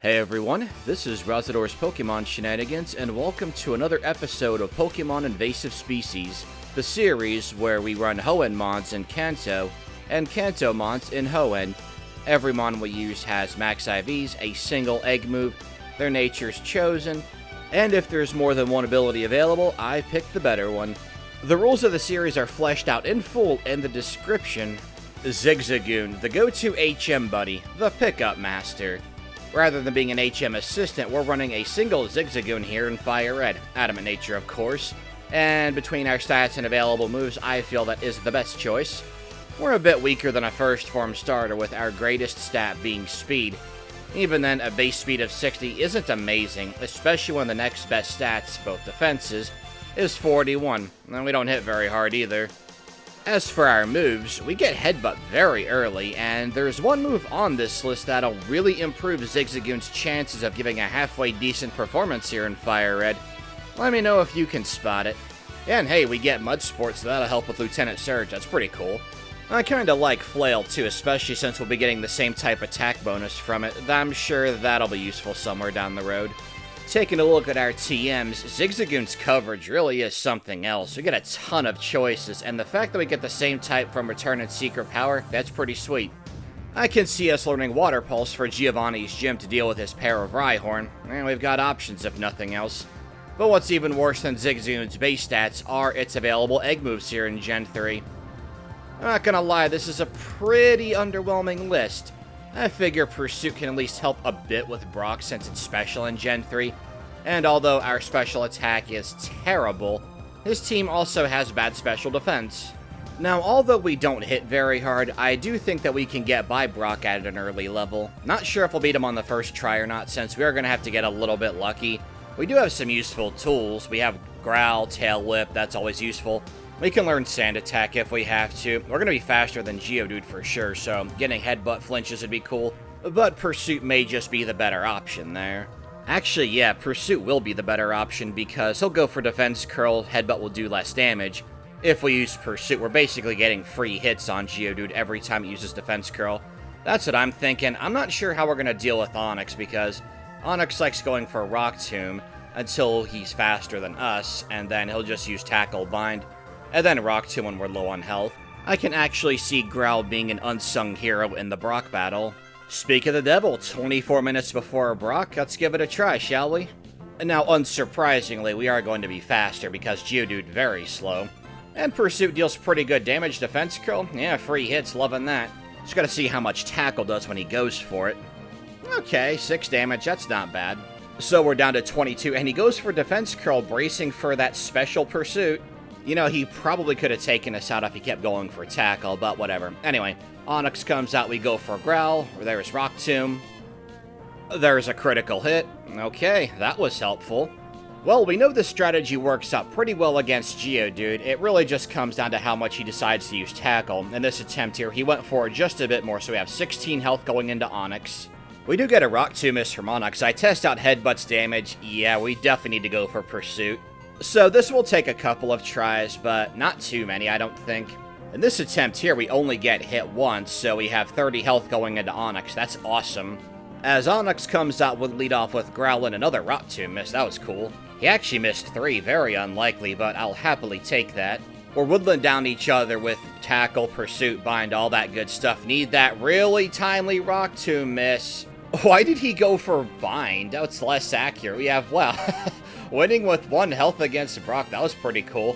Hey everyone, this is Razador's Pokemon Shenanigans, and welcome to another episode of Pokemon Invasive Species, the series where we run Hoenn mons in Kanto, and Kanto mons in Hoenn. Every mon we use has max IVs, a single egg move, their nature's chosen, and if there's more than one ability available, I pick the better one. The rules of the series are fleshed out in full in the description. Zigzagoon, the go-to HM buddy, the pickup master. Rather than being an HM assistant, we're running a single Zigzagoon here in Fire Red. Adamant nature, of course. And between our stats and available moves, I feel that is the best choice. We're a bit weaker than a first form starter, with our greatest stat being speed. Even then, a base speed of 60 isn't amazing, especially when the next best stats, both defenses, is 41. And we don't hit very hard either. As for our moves, we get Headbutt very early, and there's one move on this list that'll really improve Zigzagoon's chances of giving a halfway decent performance here in Fire Red. Let me know if you can spot it. And hey, we get Mud Sport, so that'll help with Lieutenant Surge, that's pretty cool. I kinda like Flail too, especially since we'll be getting the same type attack bonus from it. I'm sure that'll be useful somewhere down the road. Taking a look at our TMs, Zigzagoon's coverage really is something else. We get a ton of choices, and the fact that we get the same type from Return and Secret Power, that's pretty sweet. I can see us learning Water Pulse for Giovanni's gym to deal with his pair of Rhyhorn, and we've got options if nothing else. But what's even worse than Zigzagoon's base stats are its available egg moves here in Gen 3. I'm not gonna lie, this is a pretty underwhelming list. I figure Pursuit can at least help a bit with Brock since it's special in Gen 3, and although our special attack is terrible, his team also has bad special defense. Now, although we don't hit very hard, I do think that we can get by Brock at an early level. Not sure if we'll beat him on the first try or not, since we are going to have to get a little bit lucky. We do have some useful tools. We have Growl, Tail Whip, that's always useful. We can learn Sand Attack if we have to. We're going to be faster than Geodude for sure, so getting Headbutt flinches would be cool. But Pursuit may just be the better option there. Actually, yeah, Pursuit will be the better option because he'll go for Defense Curl, Headbutt will do less damage. If we use Pursuit, we're basically getting free hits on Geodude every time he uses Defense Curl. That's what I'm thinking. I'm not sure how we're going to deal with Onix because Onix likes going for Rock Tomb until he's faster than us, and then he'll just use Tackle Bind. And then Rock Tomb when we're low on health. I can actually see Growl being an unsung hero in the Brock battle. Speak of the devil, 24 minutes before Brock, let's give it a try, shall we? Now, unsurprisingly, we are going to be faster because Geodude very slow. And Pursuit deals pretty good damage. Defense Curl, yeah, free hits, loving that. Just gotta see how much Tackle does when he goes for it. Okay, 6 damage, that's not bad. So we're down to 22, and he goes for Defense Curl, bracing for that special Pursuit. You know, he probably could have taken us out if he kept going for Tackle, but whatever. Anyway, Onix comes out, we go for Growl. There's Rock Tomb. There's a critical hit. Okay, that was helpful. Well, we know this strategy works out pretty well against Geodude. It really just comes down to how much he decides to use Tackle. In this attempt here, he went for just a bit more, so we have 16 health going into Onix. We do get a Rock Tomb miss from Onix. I test out Headbutt's damage. Yeah, we definitely need to go for Pursuit. So this will take a couple of tries, but not too many, I don't think. In this attempt here, we only get hit once, so we have 30 health going into Onix. That's awesome. As Onix comes out, we'll lead off with Growl and another Rock Tomb miss. That was cool. He actually missed 3, very unlikely, but I'll happily take that. We're woodland down each other with Tackle, Pursuit, Bind, all that good stuff. Need that really timely Rock Tomb miss. Why did he go for Bind? That's less accurate. We have, well... winning with 1 health against Brock, that was pretty cool.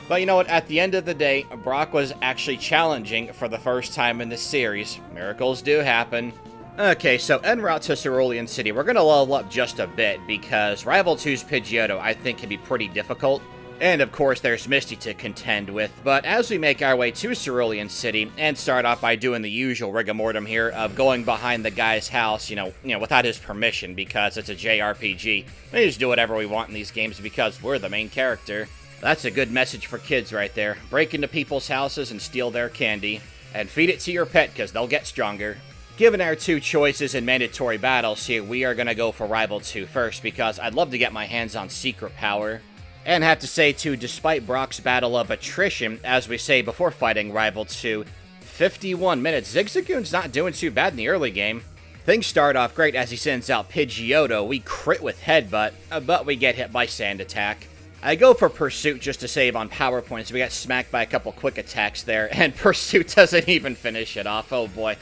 But you know what, at the end of the day, Brock was actually challenging for the first time in this series. Miracles do happen. Okay, so en route to Cerulean City, we're going to level up just a bit, because Rival 2's Pidgeotto, I think, can be pretty difficult. And of course, there's Misty to contend with. But as we make our way to Cerulean City, and start off by doing the usual rigamortem here of going behind the guy's house, you know, without his permission, because it's a JRPG. We just do whatever we want in these games because we're the main character. That's a good message for kids right there. Break into people's houses and steal their candy. And feed it to your pet, because they'll get stronger. Given our 2 choices in mandatory battles here, we are going to go for Rival 2 first, because I'd love to get my hands on Secret Power. And have to say, too, despite Brock's battle of attrition, as we say before fighting Rival 2, 51 minutes, Zigzagoon's not doing too bad in the early game. Things start off great as he sends out Pidgeotto. We crit with Headbutt, but we get hit by Sand Attack. I go for Pursuit just to save on power points. We got smacked by a couple quick attacks there, and Pursuit doesn't even finish it off. Oh boy.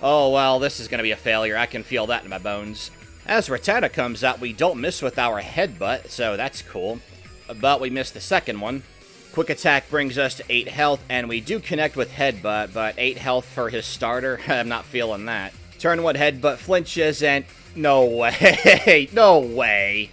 Oh well, this is going to be a failure. I can feel that in my bones. As Rattata comes out, we don't miss with our Headbutt, so that's cool. But we missed the second one. Quick Attack brings us to 8 health, and we do connect with Headbutt, but 8 health for his starter? I'm not feeling that. Turn 1 Headbutt flinches, and no way. No way.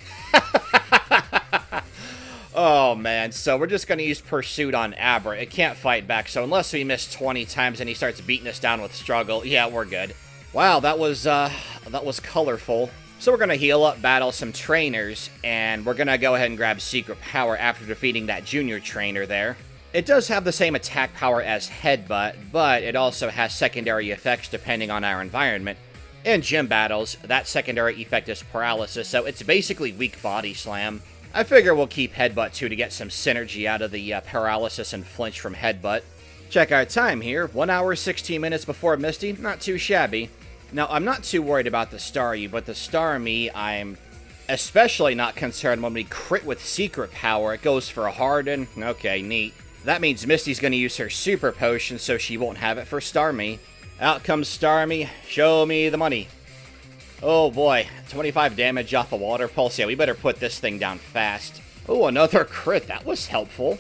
Oh, man. So we're just going to use Pursuit on Abra. It can't fight back, so unless we miss 20 times and he starts beating us down with Struggle, yeah, we're good. Wow, that was colorful. So we're going to heal up, battle some trainers, and we're going to go ahead and grab Secret Power after defeating that junior trainer there. It does have the same attack power as Headbutt, but it also has secondary effects depending on our environment. In gym battles, that secondary effect is Paralysis, so it's basically weak Body Slam. I figure we'll keep Headbutt too to get some synergy out of the Paralysis and Flinch from Headbutt. Check our time here, 1 hour 16 minutes before Misty, not too shabby. Now, I'm not too worried about the Staryu, but the Starmie, I'm especially not concerned when we crit with Secret Power. It goes for a Harden. Okay, neat. That means Misty's going to use her Super Potion, so she won't have it for Starmie. Out comes Starmie. Show me the money. Oh boy, 25 damage off a Water Pulse. Yeah, we better put this thing down fast. Oh, another crit. That was helpful.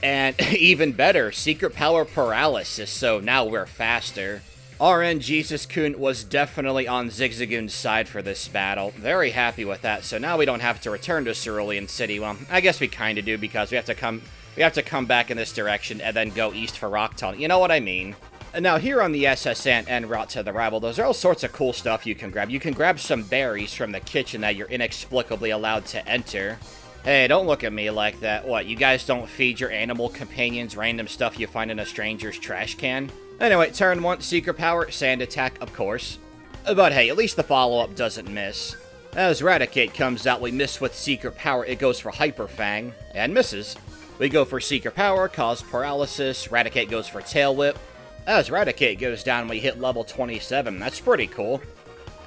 And even better, Secret Power Paralysis, so now we're faster. RN Zigzagoon was definitely on Zigzagoon's side for this battle. Very happy with that, so now we don't have to return to Cerulean City. Well, I guess we kind of do because we have to come back in this direction and then go east for Rock Tunnel. You know what I mean? And now here on the SS en route to the rival, those are all sorts of cool stuff you can grab. You can grab some berries from the kitchen that you're inexplicably allowed to enter. Hey, don't look at me like that. What, you guys don't feed your animal companions random stuff you find in a stranger's trash can? Anyway, turn 1, Secret Power, Sand Attack, of course. But hey, at least the follow-up doesn't miss. As Raticate comes out, we miss with Secret Power. It goes for Hyper Fang, and misses. We go for Secret Power, cause Paralysis. Raticate goes for Tail Whip. As Raticate goes down, we hit level 27. That's pretty cool.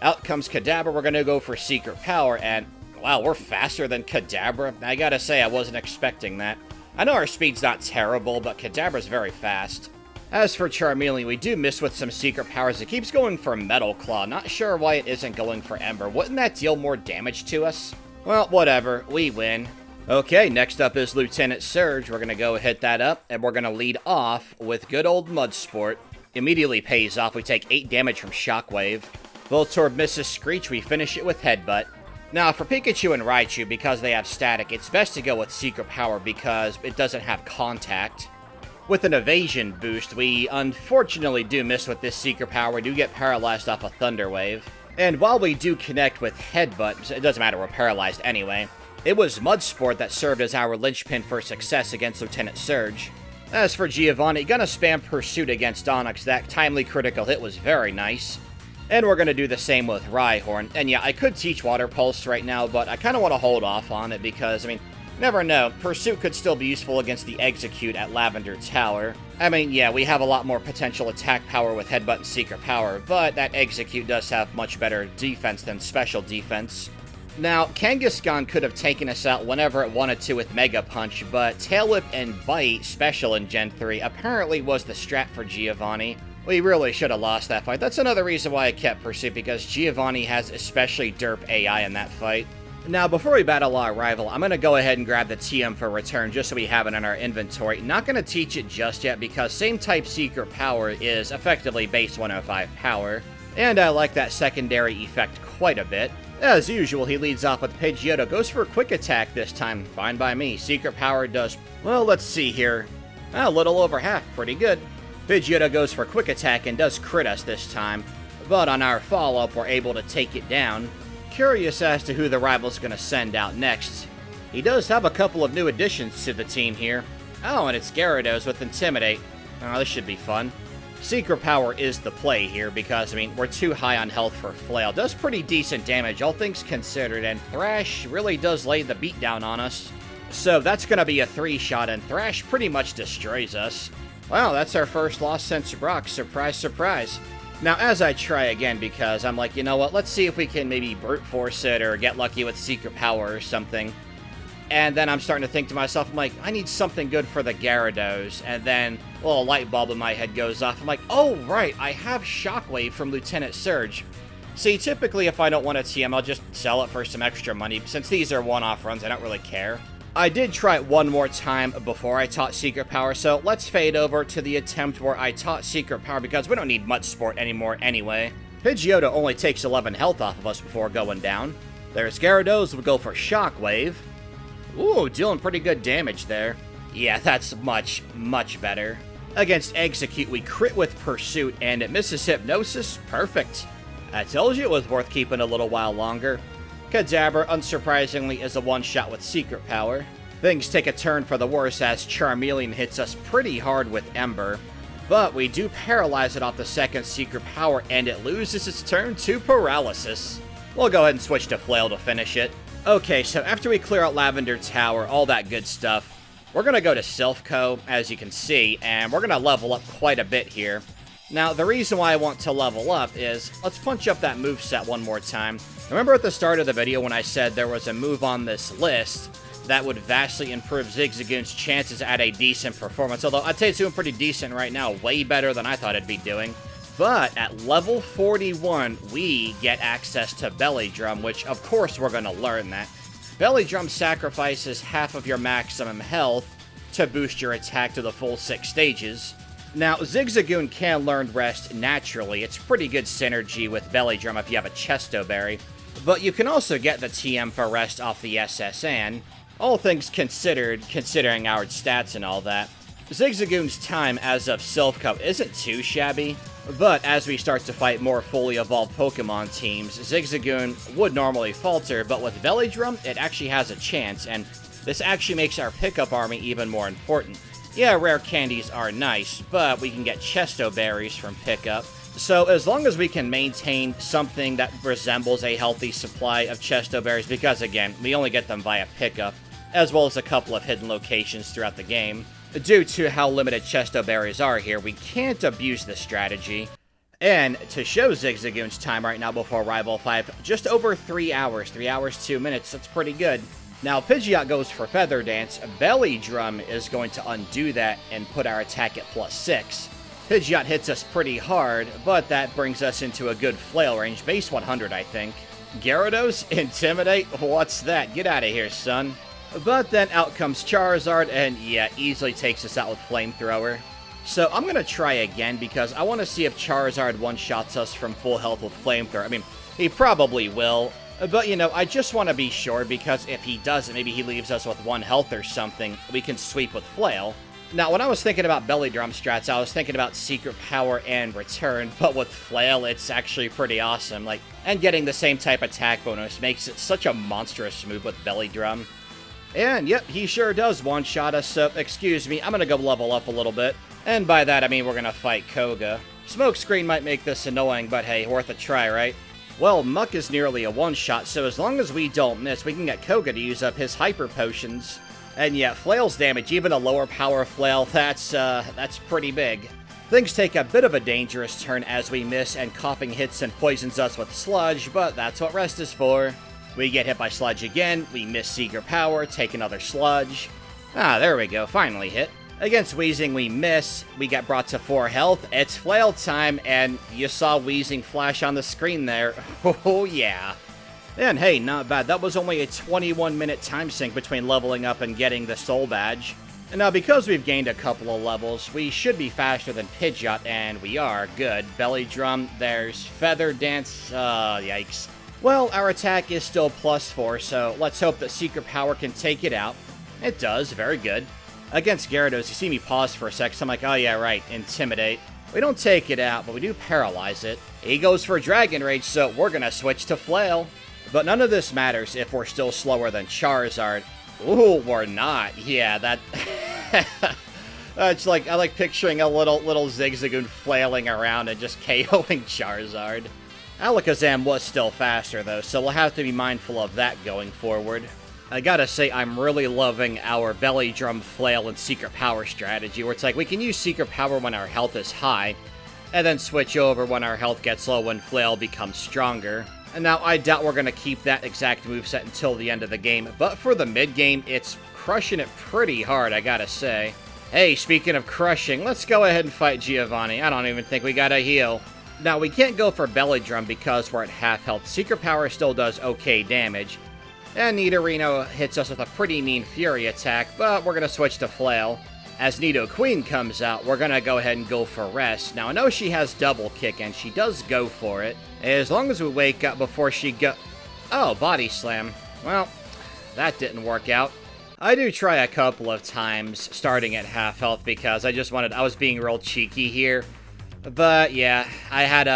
Out comes Kadabra. We're going to go for Secret Power, and wow, we're faster than Kadabra. I gotta say, I wasn't expecting that. I know our speed's not terrible, but Kadabra's very fast. As for Charmeleon, we do miss with some Secret Powers. It keeps going for Metal Claw. Not sure why it isn't going for Ember. Wouldn't that deal more damage to us? Well, whatever. We win. Okay, next up is Lieutenant Surge. We're going to go hit that up, and we're going to lead off with good old Mud Sport. Immediately pays off. We take 8 damage from Shockwave. Voltorb misses Screech. We finish it with Headbutt. Now, for Pikachu and Raichu, because they have static, it's best to go with Secret Power because it doesn't have contact. With an evasion boost, we unfortunately do miss with this Secret Power. We do get paralyzed off a Thunder Wave. And while we do connect with Headbutt, it doesn't matter, we're paralyzed anyway. It was Mud Sport that served as our linchpin for success against Lieutenant Surge. As for Giovanni, gonna spam Pursuit against Onix. That timely critical hit was very nice. And we're gonna do the same with Rhyhorn. And yeah, I could teach Water Pulse right now, but I kind of want to hold off on it because, I mean, never know. Pursuit could still be useful against the Execute at Lavender Tower. I mean, yeah, we have a lot more potential attack power with Headbutt and Secret Power, but that Execute does have much better defense than special defense. Now, Kangaskhan could have taken us out whenever it wanted to with Mega Punch, but Tail Whip and Bite, special in Gen 3, apparently was the strat for Giovanni. We really should have lost that fight. That's another reason why I kept Pursuit, because Giovanni has especially derp AI in that fight. Now, before we battle our rival, I'm going to go ahead and grab the TM for return just so we have it in our inventory. Not going to teach it just yet because same type Secret Power is effectively base 105 power. And I like that secondary effect quite a bit. As usual, he leads off with Pidgeotto. Goes for a Quick Attack this time. Fine by me. Secret Power does, well, let's see here. A little over half. Pretty good. Pidgeotto goes for Quick Attack and does crit us this time. But on our follow-up, we're able to take it down. Curious as to who the rival's going to send out next. He does have a couple of new additions to the team here. Oh, and it's Gyarados with Intimidate. Oh, this should be fun. Secret Power is the play here because, I mean, we're too high on health for Flail. Does pretty decent damage, all things considered, and Thrash really does lay the beat down on us. So that's going to be a 3-shot, and Thrash pretty much destroys us. Wow, that's our first loss since Brock. Surprise, surprise. Now, as I try again, because I'm like, you know what, let's see if we can maybe brute force it or get lucky with secret power or something. And then I'm starting to think to myself, I'm like, I need something good for the Gyarados. And then a little light bulb in my head goes off. I'm like, oh, right, I have Shockwave from Lieutenant Surge. See, typically if I don't want a TM, I'll just sell it for some extra money. Since these are one-off runs, I don't really care. I did try it one more time before I taught Secret Power, so let's fade over to the attempt where I taught Secret Power because we don't need much support anymore anyway. Pidgeotto only takes 11 health off of us before going down. There's Gyarados, we'll go for Shockwave. Ooh, dealing pretty good damage there. Yeah, that's much, much better. Against Execute, we crit with Pursuit, and it misses Hypnosis. Perfect. I told you it was worth keeping a little while longer. Kadabra, unsurprisingly, is a one-shot with Secret Power. Things take a turn for the worse as Charmeleon hits us pretty hard with Ember. But we do paralyze it off the second Secret Power, and it loses its turn to Paralysis. We'll go ahead and switch to Flail to finish it. Okay, so after we clear out Lavender Tower, all that good stuff, we're going to go to Silph Co, as you can see, and we're going to level up quite a bit here. Now, the reason why I want to level up is, let's punch up that moveset one more time. Remember at the start of the video when I said there was a move on this list that would vastly improve Zigzagoon's chances at a decent performance, although I'd say it's doing pretty decent right now, way better than I thought it'd be doing. But at level 41, we get access to Belly Drum, which of course we're going to learn that. Belly Drum sacrifices half of your maximum health to boost your attack to the full 6 stages. Now, Zigzagoon can learn Rest naturally. It's pretty good synergy with Belly Drum if you have a Chesto Berry. But you can also get the TM for Rest off the SSN. All things considered, considering our stats and all that, Zigzagoon's time as of Silph Co isn't too shabby. But as we start to fight more fully evolved Pokemon teams, Zigzagoon would normally falter, but with Belly Drum, it actually has a chance, and this actually makes our pickup army even more important. Yeah, rare candies are nice, but we can get Chesto Berries from pickup. So as long as we can maintain something that resembles a healthy supply of Chesto Berries, because again, we only get them via pickup, as well as a couple of hidden locations throughout the game. Due to how limited Chesto Berries are here, we can't abuse this strategy. And to show Zigzagoon's time right now before Rival 5, just over 3 hours, 3 hours, 2 minutes, that's pretty good. Now, Pidgeot goes for Feather Dance. Belly Drum is going to undo that and put our attack at +6. Pidgeot hits us pretty hard, but that brings us into a good flail range, base 100, I think. Gyarados? Intimidate? What's that? Get out of here, son. But then out comes Charizard, and yeah, easily takes us out with Flamethrower. So I'm going to try again, because I want to see if Charizard one-shots us from full health with Flamethrower. I mean, he probably will. But, you know, I just want to be sure, because if he doesn't, maybe he leaves us with 1 health or something, we can sweep with Flail. Now, when I was thinking about Belly Drum strats, I was thinking about Secret Power and Return, but with Flail, it's actually pretty awesome. Like, and getting the same type attack bonus makes it such a monstrous move with Belly Drum. And, yep, he sure does one-shot us, so, excuse me, I'm gonna go level up a little bit. And by that, I mean we're gonna fight Koga. Smokescreen might make this annoying, but hey, worth a try, right? Well, Muck is nearly a one-shot, so as long as we don't miss, we can get Koga to use up his Hyper Potions. And yeah, Flail's damage, even a lower power Flail, that's pretty big. Things take a bit of a dangerous turn as we miss, and Coughing hits and poisons us with Sludge, but that's what Rest is for. We get hit by Sludge again, we miss Secret Power, take another Sludge. Ah, there we go, finally hit. Against Weezing, we miss, we get brought to 4 health, it's Flail time, and you saw Weezing flash on the screen there. Oh yeah. And hey, not bad, that was only a 21-minute time sink between leveling up and getting the Soul Badge. And now because we've gained a couple of levels, we should be faster than Pidgeot, and we are, good. Belly Drum, there's Feather Dance, yikes. Well, our attack is still +4, so let's hope that Secret Power can take it out. It does, very good. Against Gyarados, you see me pause for a sec, so I'm like, oh yeah, right, Intimidate. We don't take it out, but we do paralyze it. He goes for Dragon Rage, so we're gonna switch to Flail. But none of this matters if we're still slower than Charizard. Ooh, we're not. Yeah, that... it's like, I like picturing a little Zigzagoon flailing around and just KOing Charizard. Alakazam was still faster, though, so we'll have to be mindful of that going forward. I gotta say, I'm really loving our Belly Drum, Flail, and Secret Power strategy, where it's like, we can use Secret Power when our health is high, and then switch over when our health gets low when Flail becomes stronger. And now I doubt we're going to keep that exact moveset until the end of the game, but for the mid-game, it's crushing it pretty hard, I gotta say. Hey, speaking of crushing, let's go ahead and fight Giovanni. I don't even think we gotta heal. Now, we can't go for Belly Drum because we're at half health. Secret Power still does okay damage. And Nidorino hits us with a pretty mean Fury attack, but we're gonna switch to Flail. As Nidoqueen comes out, we're gonna go ahead and go for Rest. Now, I know she has Double Kick, and she does go for it. As long as we wake up before she Oh, Body Slam. Well, that didn't work out. I do try a couple of times starting at half health because I was being real cheeky here. But yeah, I had,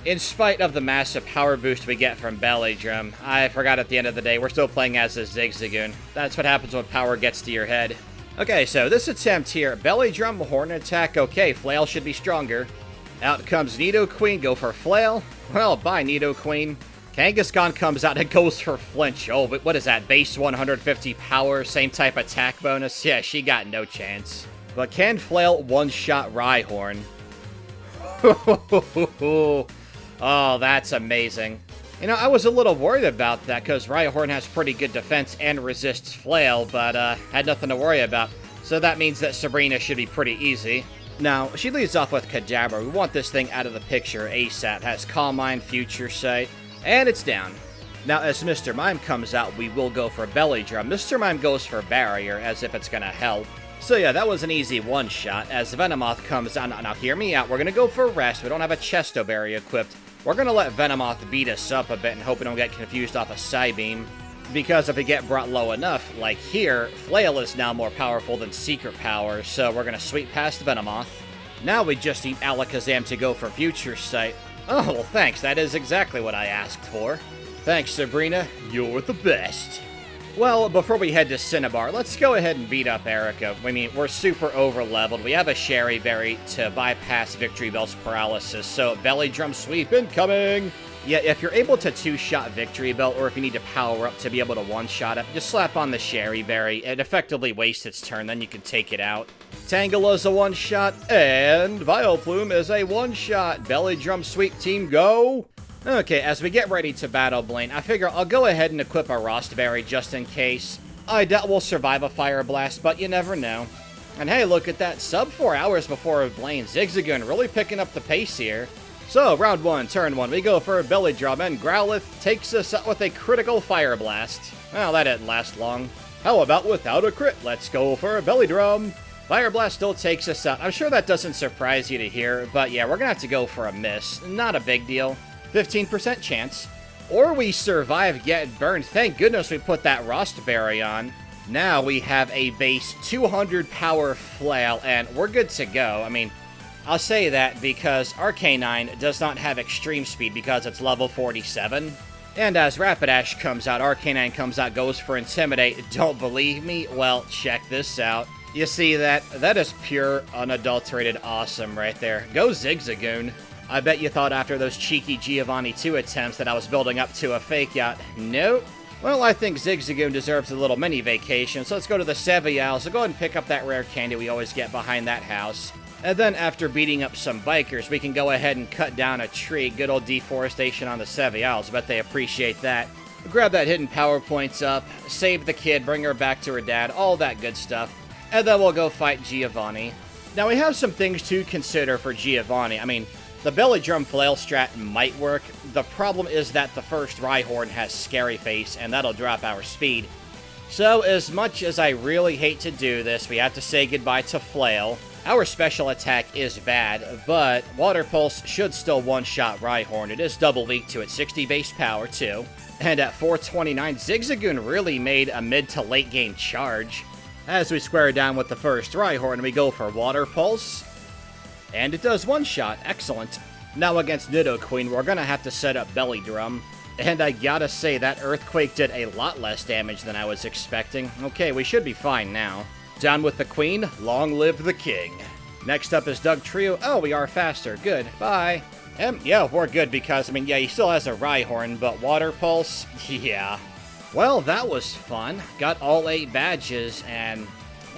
in spite of the massive power boost we get from Belly Drum, I forgot at the end of the day, we're still playing as a Zigzagoon. That's what happens when power gets to your head. Okay, so this attempt here, Belly Drum, Horn Attack, okay, Flail should be stronger. Out comes Nidoqueen, go for Flail. Well, bye Nidoqueen. Kangaskhan comes out and goes for Flinch. Oh, but what is that? Base 150 power, same type attack bonus? Yeah, she got no chance. But can Flail one-shot Rhyhorn? Oh, that's amazing. You know, I was a little worried about that because Rhyhorn has pretty good defense and resists Flail, but had nothing to worry about. So that means that Sabrina should be pretty easy. Now, she leads off with Kadabra. We want this thing out of the picture ASAP. Has Calm Mind, Future Sight. And it's down. Now, as Mr. Mime comes out, we will go for Belly Drum. Mr. Mime goes for Barrier, as if it's gonna help. So yeah, that was an easy one-shot. As Venomoth comes out, now hear me out, we're gonna go for Rest. We don't have a Chesto Berry equipped. We're gonna let Venomoth beat us up a bit and hope we don't get confused off a Psybeam. Because if we get brought low enough, like here, Flail is now more powerful than Secret Power, so we're gonna sweep past Venomoth. Now we just need Alakazam to go for Future Sight. Oh, well, thanks. That is exactly what I asked for. Thanks, Sabrina. You're the best. Well, before we head to Cinnabar, let's go ahead and beat up Erica. I mean, we're super over-leveled. We have a Sherry Berry to bypass Victory Bell's paralysis, so Belly Drum Sweep incoming! Yeah, if you're able to two-shot Victory Bell, or if you need to power up to be able to one-shot it, just slap on the Sherry Berry. It effectively wastes its turn, then you can take it out. Tangela's a one-shot, and Vileplume is a one-shot. Belly Drum Sweep team, go! Okay, as we get ready to battle Blaine, I figure I'll go ahead and equip a Rostberry just in case. I doubt we'll survive a Fire Blast, but you never know. And hey, look at that, sub 4 hours before Blaine. Zigzagoon really picking up the pace here. So, round 1, turn 1, we go for a Belly Drum, and Growlithe takes us out with a critical Fire Blast. Well, that didn't last long. How about without a crit? Let's go for a Belly Drum. Fire Blast still takes us out. I'm sure that doesn't surprise you to hear, but yeah, we're gonna have to go for a miss. Not a big deal. 15% chance. Or we survive get burned. Thank goodness we put that Rostberry on. Now we have a base 200 power Flail, and we're good to go. I mean, I'll say that because Arcanine does not have extreme speed because it's level 47. And as Rapidash comes out, Arcanine comes out, goes for Intimidate. Don't believe me? Well, check this out. You see that? That is pure, unadulterated awesome right there. Go Zigzagoon. I bet you thought after those cheeky Giovanni 2 attempts that I was building up to a fake out. Nope. Well, I think Zigzagoon deserves a little mini vacation, so let's go to the Sevial. So go ahead and pick up that rare candy we always get behind that house. And then after beating up some bikers, we can go ahead and cut down a tree. Good old deforestation on the Sevials. Bet they appreciate that. Grab that hidden power points up, save the kid, bring her back to her dad, all that good stuff. And then we'll go fight Giovanni. Now, we have some things to consider for Giovanni. I mean, the Belly Drum Flail strat might work. The problem is that the first Rhyhorn has Scary Face, and that'll drop our speed. So, as much as I really hate to do this, we have to say goodbye to Flail. Our special attack is bad, but Water Pulse should still one-shot Rhyhorn. It is double weak to its 60 base power, too. And at 429, Zigzagoon really made a mid to late game charge. As we square down with the first Rhyhorn, we go for Water Pulse. And it does one-shot. Excellent. Now against Nidoqueen, we're going to have to set up Belly Drum. And I gotta say, that Earthquake did a lot less damage than I was expecting. Okay, we should be fine now. Down with the Queen, long live the King. Next up is Doug Trio. Oh, we are faster. Good. Bye. Yeah, we're good because, I mean, yeah, he still has a Rhyhorn, but Water Pulse? Yeah. Well, that was fun. Got all 8 badges, and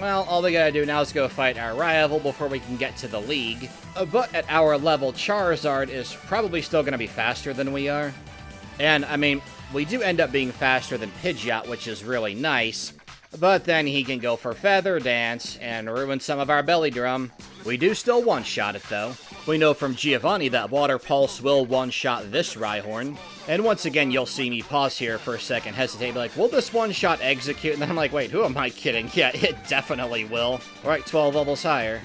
well, all we gotta do now is go fight our rival before we can get to the league. But at our level, Charizard is probably still gonna be faster than we are. And, I mean, we do end up being faster than Pidgeot, which is really nice. But then he can go for Feather Dance and ruin some of our belly drum. We do still one-shot it, though. We know from Giovanni that Water Pulse will one-shot this Rhyhorn. And once again, you'll see me pause here for a second, hesitate, be like, will this one-shot execute? And then I'm like, wait, who am I kidding? Yeah, it definitely will. Alright, 12 levels higher.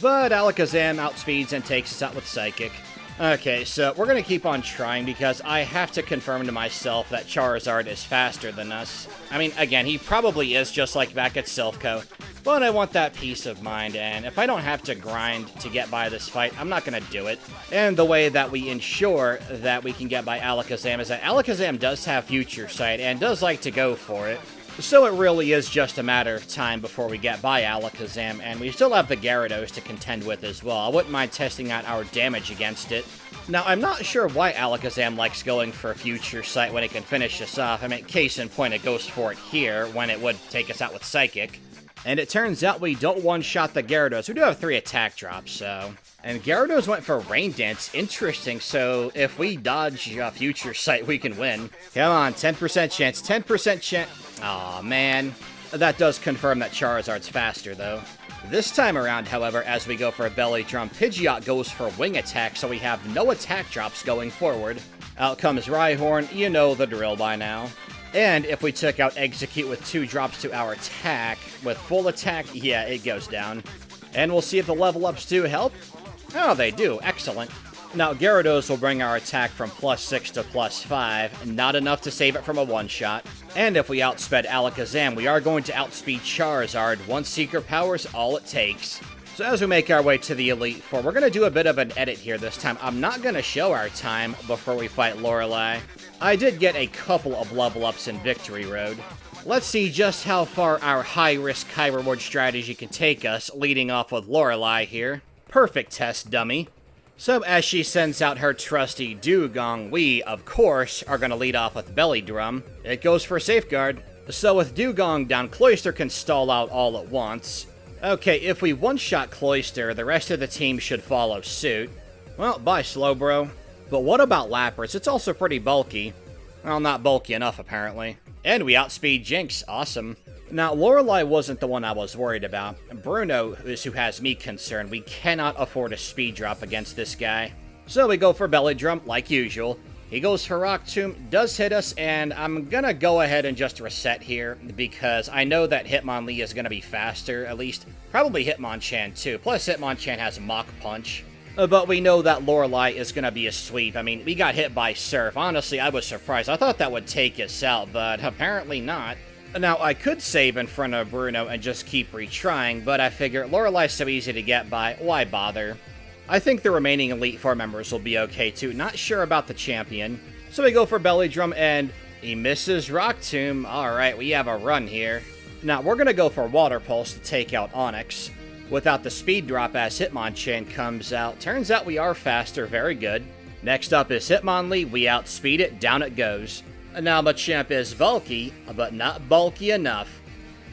But Alakazam outspeeds and takes us out with Psychic. Okay, so we're gonna keep on trying because I have to confirm to myself that Charizard is faster than us. I mean, again, he probably is, just like back at Silph Co, but I want that peace of mind, and if I don't have to grind to get by this fight, I'm not gonna do it. And the way that we ensure that we can get by Alakazam is that Alakazam does have Future Sight and does like to go for it. So it really is just a matter of time before we get by Alakazam, and we still have the Gyarados to contend with as well. I wouldn't mind testing out our damage against it. Now, I'm not sure why Alakazam likes going for Future Sight when it can finish us off. I mean, case in point, it goes for it here, when it would take us out with Psychic. And it turns out we don't one-shot the Gyarados. We do have 3 attack drops, so... And Gyarados went for Rain Dance. Interesting, so if we dodge Future Sight, we can win. Come on, 10% chance, 10% chance... Aw, man. That does confirm that Charizard's faster, though. This time around, however, as we go for a Belly Drum, Pidgeot goes for Wing Attack, so we have no attack drops going forward. Out comes Rhyhorn, you know the drill by now. And if we took out Execute with 2 drops to our attack, with full attack, yeah, it goes down. And we'll see if the level ups do help. Oh, they do. Excellent. Now, Gyarados will bring our attack from +6 to +5, not enough to save it from a one-shot. And if we outsped Alakazam, we are going to outspeed Charizard. 1 Secret Power's all it takes. So as we make our way to the Elite Four, we're going to do a bit of an edit here this time. I'm not going to show our time before we fight Lorelei. I did get a couple of level ups in Victory Road. Let's see just how far our high-risk, high-reward strategy can take us, leading off with Lorelei here. Perfect test, dummy. So as she sends out her trusty Dewgong, we, of course, are going to lead off with Belly Drum. It goes for Safeguard. So with Dewgong down, Cloyster can stall out all at once. Okay, if we one-shot Cloyster, the rest of the team should follow suit. Well, bye, Slowbro. But what about Lapras? It's also pretty bulky. Well, not bulky enough, apparently. And we outspeed Jinx. Awesome. Now, Lorelei wasn't the one I was worried about. Bruno is who has me concerned. We cannot afford a speed drop against this guy. So we go for Belly Drum, like usual. He goes for Rock Tomb, does hit us, and I'm gonna go ahead and just reset here, because I know that Hitmonlee is gonna be faster, at least. Probably Hitmonchan, too. Plus, Hitmonchan has Mach Punch. But we know that Lorelei is gonna be a sweep. I mean, we got hit by Surf. Honestly, I was surprised. I thought that would take us out, but apparently not. Now, I could save in front of Bruno and just keep retrying, but I figure Lorelei's so easy to get by, why bother? I think the remaining Elite Four members will be okay too, not sure about the champion. So we go for Belly Drum and he misses Rock Tomb. Alright, we have a run here. Now, we're gonna go for Water Pulse to take out Onix. Without the speed drop as Hitmonchan comes out. Turns out we are faster, very good. Next up is Hitmonlee, we outspeed it, down it goes. Now, Machamp is bulky, but not bulky enough.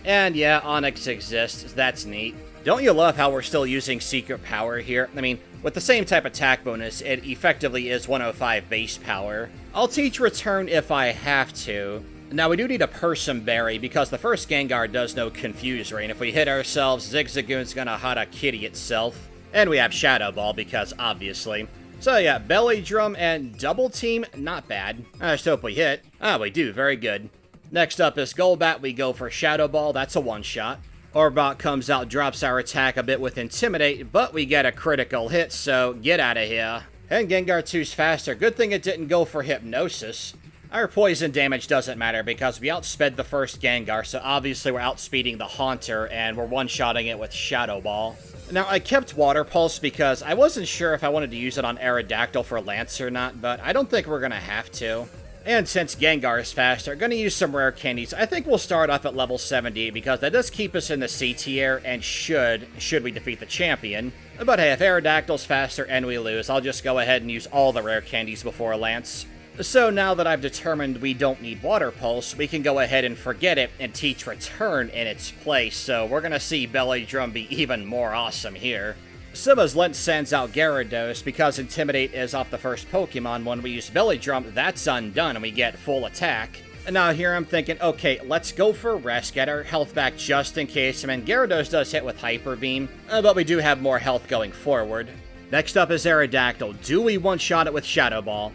And yeah, Onix exists, that's neat. Don't you love how we're still using Secret Power here? I mean, with the same type attack bonus, it effectively is 105 base power. I'll teach Return if I have to. Now, we do need a Persim Berry, because the first Gengar does know Confuse Ray, and if we hit ourselves, Zigzagoon's gonna Harakiri itself. And we have Shadow Ball, because obviously. So yeah, Belly Drum and Double Team, not bad. I just hope we hit. Ah, we do, very good. Next up is Golbat, we go for Shadow Ball, that's a one-shot. Orbot comes out, drops our attack a bit with Intimidate, but we get a critical hit, so get out of here. And Gengar 2's faster, good thing it didn't go for Hypnosis. Our poison damage doesn't matter because we outsped the first Gengar, so obviously we're outspeeding the Haunter, and we're one-shotting it with Shadow Ball. Now, I kept Water Pulse because I wasn't sure if I wanted to use it on Aerodactyl for Lance or not, but I don't think we're gonna have to. And since Gengar is faster, gonna use some rare candies. I think we'll start off at level 70 because that does keep us in the C tier and should we defeat the champion. But hey, if Aerodactyl's faster and we lose, I'll just go ahead and use all the rare candies before Lance. So now that I've determined we don't need Water Pulse, we can go ahead and forget it and teach Return in its place, so we're gonna see Belly Drum be even more awesome here. Simba's Lent sends out Gyarados because Intimidate is off the first Pokemon. When we use Belly Drum, that's undone and we get full attack. And now here I'm thinking, okay, let's go for Rest, get our health back just in case. I mean, Gyarados does hit with Hyper Beam, but we do have more health going forward. Next up is Aerodactyl. Do we one-shot it with Shadow Ball?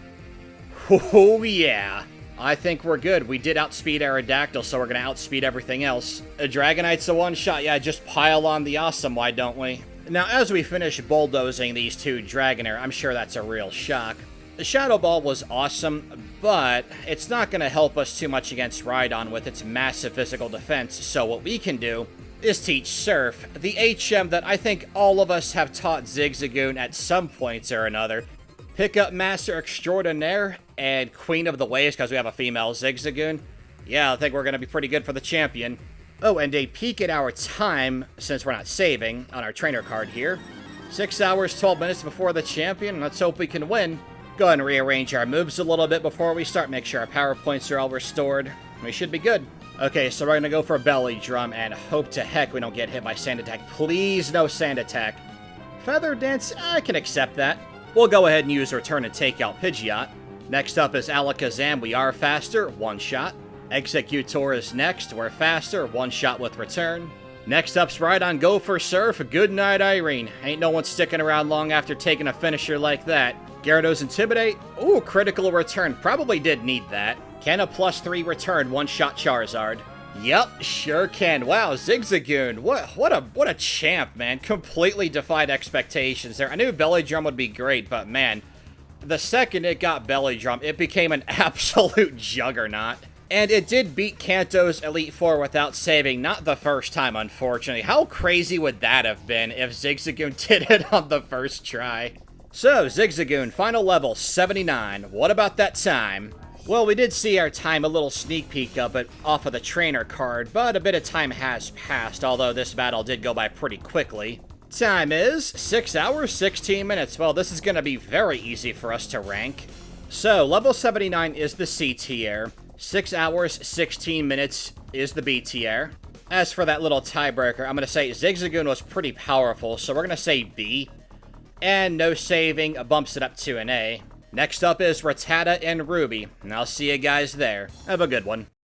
Oh yeah. I think we're good. We did outspeed Aerodactyl, so we're going to outspeed everything else. A Dragonite's a one-shot. Yeah, just pile on the awesome, why don't we? Now, as we finish bulldozing these two Dragonair, I'm sure that's a real shock. The Shadow Ball was awesome, but it's not going to help us too much against Rhydon with its massive physical defense, so what we can do is teach Surf, the HM that I think all of us have taught Zigzagoon at some points or another. Pick up Master Extraordinaire and Queen of the Waves because we have a female Zigzagoon. Yeah, I think we're going to be pretty good for the champion. Oh, and a peek at our time, since we're not saving, on our trainer card here. 6 hours, 12 minutes before the champion. Let's hope we can win. Go ahead and rearrange our moves a little bit before we start. Make sure our power points are all restored. We should be good. Okay, so we're going to go for Belly Drum and hope to heck we don't get hit by Sand Attack. Please, no Sand Attack. Feather Dance, I can accept that. We'll go ahead and use Return and take out Pidgeot. Next up is Alakazam. We are faster, one shot. Executor is next. We're faster, one shot with Return. Next up's Rhydon. Go for Surf. Good night, Irene. Ain't no one sticking around long after taking a finisher like that. Gyarados Intimidate. Ooh, critical Return. Probably did need that. Can a +3 Return one-shot Charizard? Yup, sure can. Wow, Zigzagoon. What a champ, man. Completely defied expectations there. I knew Belly Drum would be great, but man, the second it got Belly Drum, it became an absolute juggernaut. And it did beat Kanto's Elite Four without saving, not the first time, unfortunately. How crazy would that have been if Zigzagoon did it on the first try? So, Zigzagoon, final level, 79. What about that time? Well, we did see our time, a little sneak peek of it off of the trainer card, but a bit of time has passed, although this battle did go by pretty quickly. Time is 6 hours, 16 minutes. Well, this is going to be very easy for us to rank. So, level 79 is the C tier. 6 hours, 16 minutes is the B tier. As for that little tiebreaker, I'm going to say Zigzagoon was pretty powerful, so we're going to say B. And no saving bumps it up to an A. Next up is Rattata and Ruby, and I'll see you guys there. Have a good one.